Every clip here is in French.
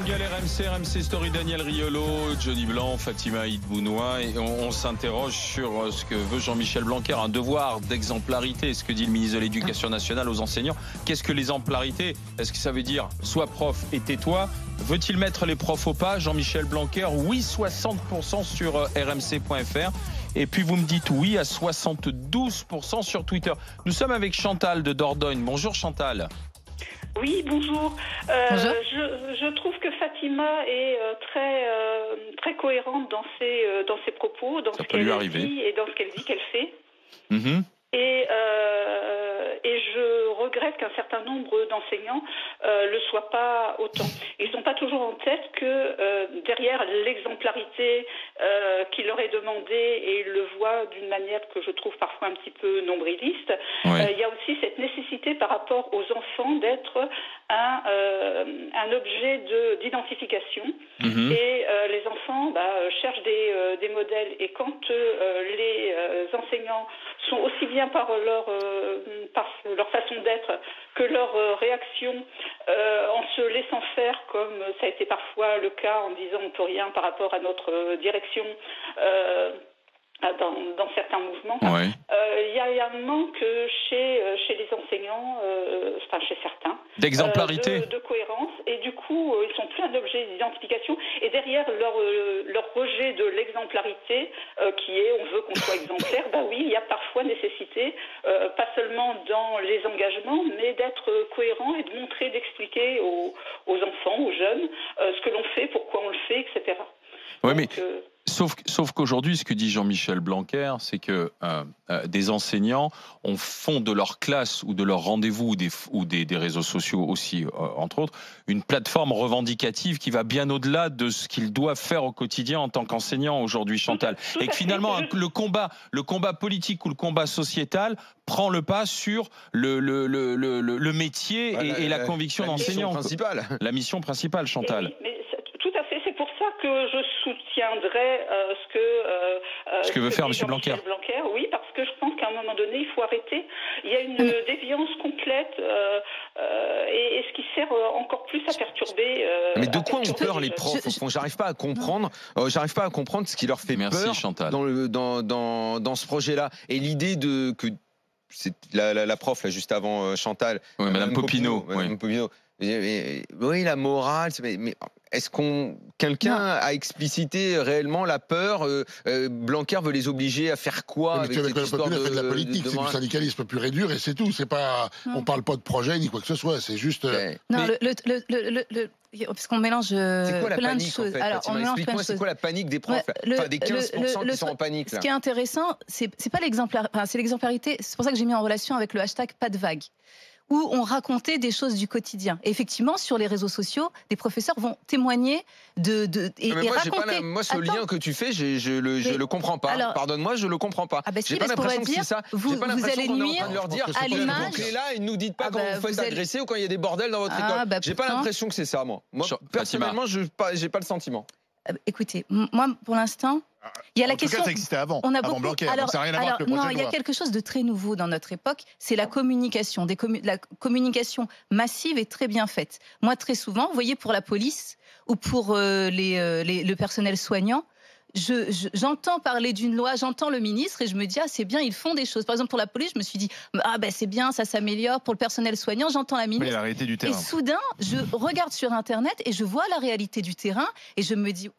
Jingle RMC Story, Daniel Riolo, Johnny Blanc, Fatima Idbounoua, et on s'interroge sur ce que veut Jean-Michel Blanquer, un devoir d'exemplarité, ce que dit le ministre de l'Éducation nationale aux enseignants. Qu'est-ce que l'exemplarité? Est-ce que ça veut dire sois prof et tais-toi? Veut-il mettre les profs au pas, Jean-Michel Blanquer? Oui, 60% sur rmc.fr. Et puis vous me dites oui à 72% sur Twitter. Nous sommes avec Chantal de Dordogne. Bonjour Chantal. Oui, bonjour. Bonjour. Je trouve que Fatima est très cohérente dans ses propos, dans ce qu'elle dit et dans ce qu'elle dit qu'elle fait. Mm-hmm. Et je regrette qu'un certain nombre d'enseignants le soient pas autant. Ils n'ont pas toujours en tête que derrière l'exemplarité qui leur est demandée, et ils le voient d'une manière que je trouve parfois un petit peu nombriliste, il y a aussi cette nécessité par rapport aux enfants d'être un objet d'identification. Mm-hmm. Et les enfants cherchent des modèles, et quand les enseignants sont aussi bien par leur façon d'être que leur réaction en se laissant faire, comme ça a été parfois le cas en disant on peut rien par rapport à notre direction dans certains mouvements. Il y a un manque chez les enseignants, chez certains, d'exemplarité, de cohérence, et du coup ils sont plus un objet d'identification, et derrière leur rejet de l'exemplarité qui est on veut qu'on soit exemplaire, oui, il y a parfois nécessité, pas seulement dans les engagements, mais d'être cohérent et de montrer, d'expliquer aux enfants, aux jeunes, ce que l'on fait, pourquoi on le fait, etc. Oui, mais sauf qu'aujourd'hui, ce que dit Jean-Michel Blanquer, c'est que des enseignants font de leur classe ou de leur rendez-vous ou des réseaux sociaux aussi, entre autres, une plateforme revendicative qui va bien au-delà de ce qu'ils doivent faire au quotidien en tant qu'enseignants aujourd'hui, Chantal. Et que finalement, le combat politique ou le combat sociétal prend le pas sur le métier et la conviction d'enseignant. La mission principale, Chantal. Tout à fait, c'est pour ça que je soutiendrai ce que veut faire M. Blanquer. Oui, parce que je pense qu'à un moment donné, il faut arrêter. Il y a une déviance complète et ce qui sert encore plus à perturber. Mais de quoi ont peur les profs au fond? J'arrive pas à comprendre. J'arrive pas à comprendre ce qui leur fait peur Chantal. dans ce projet-là. Et l'idée que c'est la prof là juste avant Chantal, Madame Popinot. Madame Popinot. Oui, la morale, mais est-ce quelqu'un a explicité réellement la peur? Blanquer veut les obliger à faire quoi? Mais avec cette histoire fait de la politique, c'est du syndicalisme pur et dur, et c'est tout. C'est pas, on parle pas de projet ni quoi que ce soit. C'est juste. Non, parce qu'on mélange plein de choses. En fait, alors, on mélange plein de choses. C'est quoi la panique des profs? Des 15% qui sont en panique. Ce qui est intéressant, c'est pas c'est l'exemplarité. C'est pour ça que j'ai mis en relation avec le hashtag pas de vague, où on racontait des choses du quotidien. Et effectivement, sur les réseaux sociaux, des professeurs vont témoigner et raconter. Moi, ce lien que tu fais, je le comprends pas. Pardonne-moi, je le comprends pas. J'ai pas l'impression que c'est ça. Vous allez nuire à l'image. Vous là et ne nous dites pas quand vous faites agresser ou quand il y a des bordels dans votre école. J'ai pas l'impression que c'est ça, moi. Personnellement, j'ai pas le sentiment. Écoutez, moi, pour l'instant, il y a la question. Ça existait avant. Avant Blanquer. Ça n'a rien à voir avec le projet de loi. Il y a quelque chose de très nouveau dans notre époque, c'est la communication. La communication massive est très bien faite. Moi, très souvent, vous voyez, pour la police ou pour le personnel soignant, j'entends parler d'une loi, j'entends le ministre et je me dis c'est bien, ils font des choses. Par exemple pour la police, je me suis dit c'est bien, ça s'améliore. Pour le personnel soignant, j'entends la ministre. La réalité du terrain. Et soudain, je regarde sur internet et je vois la réalité du terrain et je me dis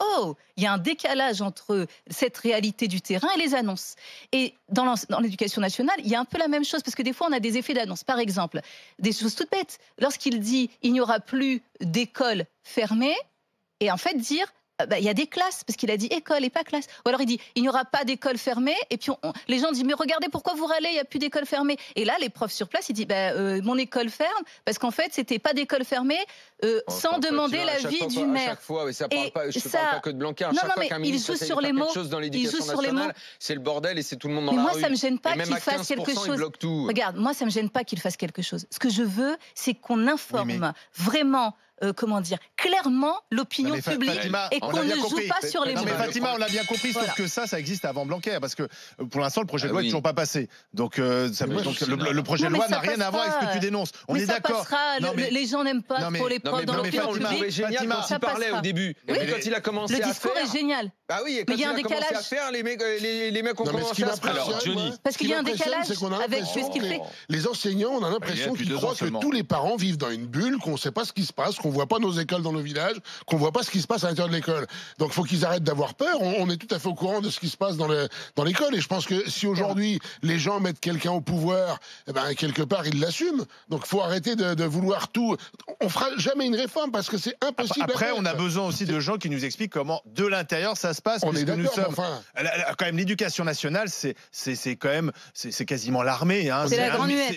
il y a un décalage entre cette réalité du terrain et les annonces. Et dans l'éducation nationale, il y a un peu la même chose parce que des fois on a des effets d'annonce. Par exemple, des choses toutes bêtes. Lorsqu'il dit il n'y aura plus d'écoles fermées, et en fait dire il y a des classes, parce qu'il a dit école et pas classe. Ou alors il dit il n'y aura pas d'école fermée, et puis les gens disent mais regardez pourquoi vous râlez, il n'y a plus d'école fermée. Et là les profs sur place ils disent mon école ferme parce qu'en fait c'était pas d'école fermée sans demander l'avis du maire. À chaque fois, je ne parle pas que de Blanquer. Chaque fois qu'un ministre essaie de faire quelque chose dans l'éducation nationale, c'est le bordel et c'est tout le monde dans la rue. Mais moi ça me gêne pas qu'il fasse quelque chose. Tout. Regarde, moi ça me gêne pas qu'il fasse quelque chose. Ce que je veux, c'est qu'on informe vraiment comment dire, clairement l'opinion publique Fatima, et qu'on ne joue pas sur les mots. Mais Fatima, on l'a bien compris, sauf que ça existe avant Blanquer, parce que pour l'instant, le projet de loi n'est toujours pas passé. Donc, le projet de loi n'a rien à voir avec ce que tu dénonces. On est d'accord. Les gens n'aiment pas trop les profs dans l'opinion publique. C'est génial quand il parlait au début. Et quand il a commencé à faire... Le discours est génial. Ah oui, et quand il a commencé à faire, les mecs ont commencé à se Alors, Johnny. Parce qu'il y a un décalage avec ce qu'il fait. Les enseignants, on a l'impression qu'ils croient que tous les parents vivent dans une bulle, qu'on ne sait pas ce qui se passe, qu'on ne voit pas nos écoles dans nos villages, qu'on ne voit pas ce qui se passe à l'intérieur de l'école. Donc il faut qu'ils arrêtent d'avoir peur. On est tout à fait au courant de ce qui se passe dans l'école. Et je pense que si aujourd'hui les gens mettent quelqu'un au pouvoir, eh ben, quelque part ils l'assument. Donc il faut arrêter de vouloir tout. On fera jamais une réforme parce que c'est impossible. Après, on a besoin aussi de gens qui nous expliquent comment de l'intérieur ça se passe. On est d'accord, enfin... Quand même, l'éducation nationale, c'est quand même, c'est quasiment l'armée. Hein.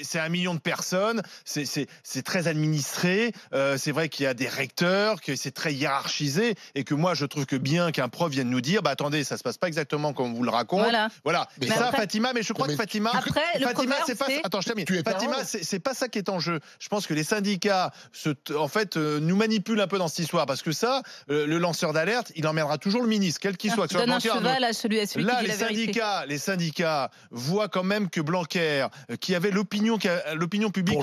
C'est 1 million de personnes. C'est très administré. C'est vrai qu'il y a des recteurs, que c'est très hiérarchisé, et que moi, je trouve que bien qu'un prof vienne nous dire, bah attendez, ça se passe pas exactement comme on vous le raconte. Voilà. Mais ça, après, Fatima, mais je crois que Fatima, c'est pas. Attends, je termine. Fatima, c'est pas ça qui est en jeu. Je pense que les syndicats, en fait, nous manipulent un peu dans cette histoire, parce que ça, le lanceur d'alerte, il emmènera toujours le ministre, quel qu'il soit. Donne un cheval à celui qui dit la vérité. Les syndicats voient quand même que Blanquer, qui avait l'opinion publique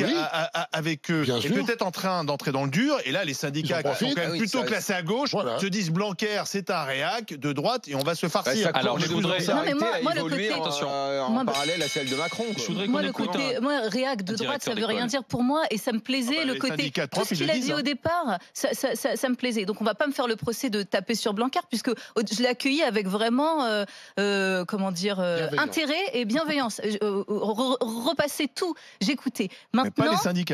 avec eux, est peut-être en train d'entrer dans le dur. Et là, les syndicats qui sont quand même plutôt classés à gauche se disent Blanquer, c'est un réac de droite et on va se farcir. Alors, je voudrais évoluer en parallèle à celle de Macron. Moi, réac de droite, ça veut rien dire pour moi, et ça me plaisait le côté. Tout ce qu'il a dit au départ, ça me plaisait. Donc, on va pas me faire le procès de taper sur Blanquer, puisque je l'ai accueilli avec vraiment, intérêt et bienveillance. Repasser tout, j'écoutais. Maintenant,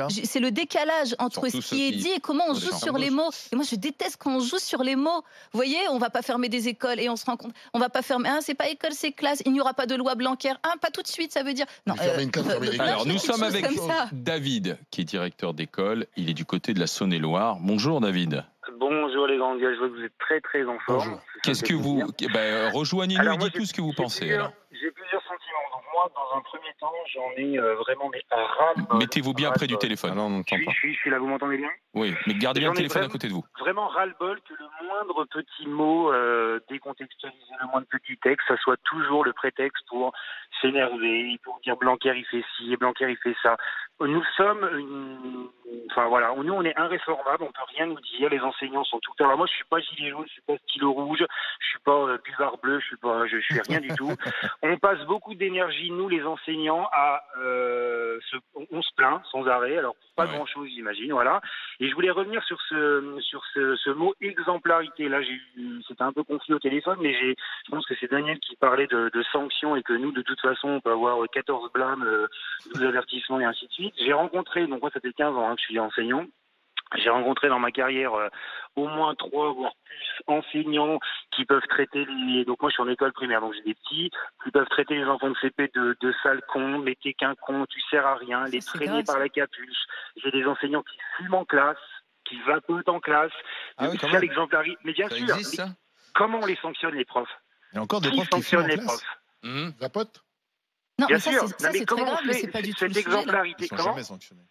c'est le décalage entre ce qui est dit et comment on joue sur les mots. Et moi, je déteste quand on joue sur les mots. Vous voyez, on va pas fermer des écoles et on se rend compte, on va pas fermer. C'est pas école, c'est classe. Il n'y aura pas de loi Blanquer. Pas tout de suite, ça veut dire. Non. Alors, nous sommes avec David, qui est directeur d'école. Il est du côté de la Saône-et-Loire. Bonjour, David. Bonjour les grands gars, je vois que vous êtes très très en forme. Qu'est-ce que vous... rejoignez-nous et dites tout ce que vous pensez. J'ai plusieurs sentiments. Donc moi, dans un premier temps, j'en ai vraiment ras-le-bol. Mettez-vous bien près du téléphone. Je suis là, vous m'entendez bien ? Oui, mais gardez bien le téléphone à côté de vous. Vraiment ras-le-bol que le moindre petit mot décontextualisé, le moindre petit texte, ça soit toujours le prétexte pour s'énerver, pour dire Blanquer il fait ci et Blanquer il fait ça. Nous sommes nous on est irréformables, on peut rien nous dire, les enseignants sont tout le temps. Alors moi je suis pas gilet jaune, je suis pas stylo rouge, je suis pas buvard bleu, je suis rien du tout. On passe beaucoup d'énergie, nous les enseignants, on se plaint sans arrêt, alors pas grand chose j'imagine, voilà. Et je voulais revenir sur ce mot exemplarité. Là c'était un peu confus au téléphone, mais je pense que c'est Daniel qui parlait de sanctions et que nous de toute façon on peut avoir 14 blâmes, 12 avertissements et ainsi de suite. J'ai rencontré, donc moi ça fait 15 ans que je suis enseignant, j'ai rencontré dans ma carrière au moins 3 voire plus enseignants qui peuvent traiter donc moi je suis en école primaire, donc j'ai des petits qui peuvent traiter les enfants de CP de sales cons, mais t'es qu'un con, tu sers à rien, les traîner par la capuche. J'ai des enseignants qui fument en classe, qui vapotent en classe, ça l'exemplarité. Mais bien sûr, comment on les sanctionne les profs ? Il y a encore des profs qui fument en classe. Vapotent ? Non, bien mais ça, sûr. c'est très grave, mais c'est pas du tout le sujet. Cette exemplarité, comment ?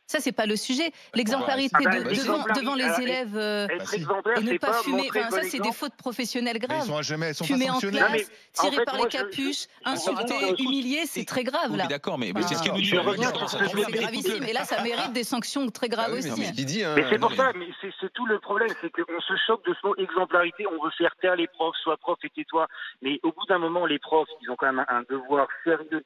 Ça, c'est pas le sujet. L'exemplarité devant les élèves et ne pas fumer, ça, c'est des fautes professionnelles graves. Fumer en classe, tirer par les capuches, insulter, humilier, c'est très grave, là. D'accord, mais c'est ce que nous dit. C'est gravissime, et là, ça mérite des sanctions très graves aussi. Mais c'est pour ça, mais c'est tout le problème, c'est qu'on se choque de ce mot exemplarité, on veut faire taire les profs, sois prof et tais-toi. Mais au bout d'un moment, les profs, ils ont quand même un devoir sérieux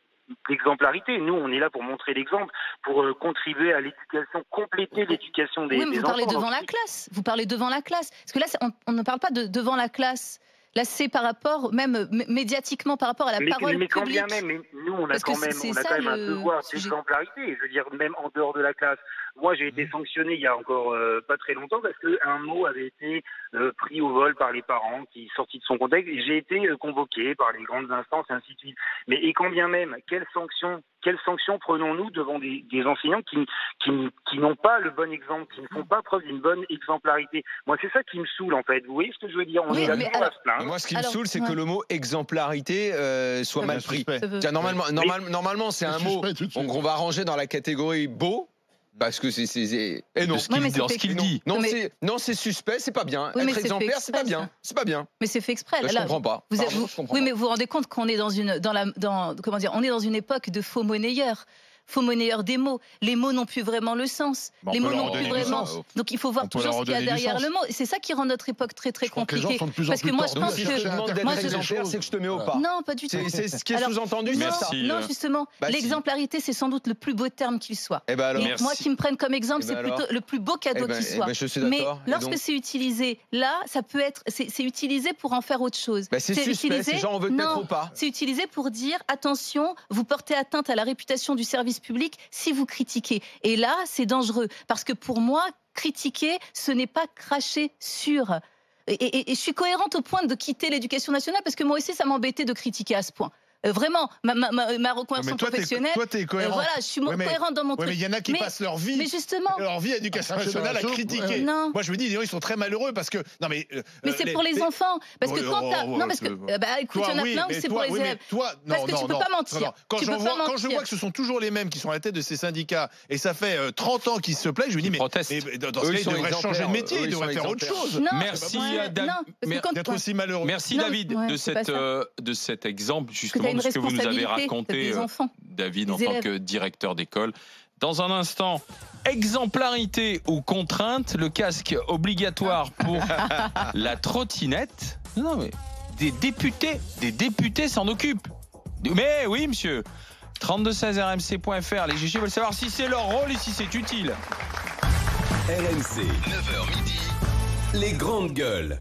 d'exemplarité. Nous, on est là pour montrer l'exemple, pour contribuer à l'éducation, compléter l'éducation des enfants. Vous parlez devant la classe. Vous parlez devant la classe. Parce que là, on ne parle pas de devant la classe. Là, c'est par rapport, même médiatiquement, par rapport à la parole publique. Quand bien même, mais nous, on a quand même un devoir d'exemplarité. Je veux dire, même en dehors de la classe. Moi, j'ai été sanctionné il y a encore pas très longtemps parce qu'un mot avait été pris au vol par les parents, qui sorti de son contexte. Et j'ai été convoqué par les grandes instances et ainsi de suite. Mais et quand bien même, quelles sanctions prenons-nous devant des enseignants qui n'ont pas le bon exemple, qui ne font pas preuve d'une bonne exemplarité ? Moi, c'est ça qui me saule, en fait. Vous voyez ce que je veux dire ? On est là pour se plaindre. Moi, ce qui me saoule, c'est que le mot exemplarité soit mal pris. Normalement, c'est un mot qu'on va ranger dans la catégorie beau. Parce que c'est non. Dans ce qu'il dit. Non, c'est suspect, c'est pas bien. Être exemplaire, c'est pas bien. C'est pas bien. Mais c'est fait exprès. Là, je comprends pas. Oui, mais vous vous rendez compte qu'on est on est dans une époque de faux monnayeurs. Faux monnayeurs des mots. Les mots n'ont plus vraiment le sens. Les mots n'ont plus vraiment. Donc il faut voir toujours ce qu'il y a derrière le mot. Et c'est ça qui rend notre époque très très compliquée. Parce que moi je pense que c'est que je te mets au pas. Non, pas du tout. C'est ce qui est sous-entendu. Non, justement. L'exemplarité, c'est sans doute le plus beau terme qu'il soit. Et moi qui me prennent comme exemple, c'est plutôt le plus beau cadeau qui soit. Mais lorsque c'est utilisé là, ça peut être. C'est utilisé pour en faire autre chose. C'est suspect. Ces gens en veulent peut-être ou pas. C'est utilisé pour dire attention, vous portez atteinte à la réputation du service public si vous critiquez. Et là, c'est dangereux. Parce que pour moi, critiquer, ce n'est pas cracher sur. Et je suis cohérente au point de quitter l'éducation nationale parce que moi aussi, ça m'embêtait de critiquer à ce point. Vraiment, ma reconversion professionnelle. Toi, t'es cohérent. Voilà, je suis cohérente dans mon truc. Mais il y en a qui passent leur vie à l'éducation nationale à critiquer. Non. Moi, je me dis, ils sont très malheureux parce que. Non, mais c'est pour les enfants. Parce que quand t'as. Non, parce que. Écoute, il y en a plein où c'est pour les élèves. Parce que tu peux pas mentir. Quand je vois que ce sont toujours les mêmes qui sont à la tête de ces syndicats et ça fait 30 ans qu'ils se plaignent, je me dis, mais dans ce cas, ils devraient changer de métier, ils devraient faire autre chose. Merci d'être aussi malheureux. Merci David de cet exemple justement de ce que vous nous avez raconté, David, en tant que directeur d'école. Dans un instant, exemplarité ou contrainte, le casque obligatoire pour la trottinette. Non, mais des députés s'en occupent. Mais oui, monsieur. 3216rmc.fr, les GG veulent savoir si c'est leur rôle et si c'est utile. RMC, 9h midi, les grandes gueules.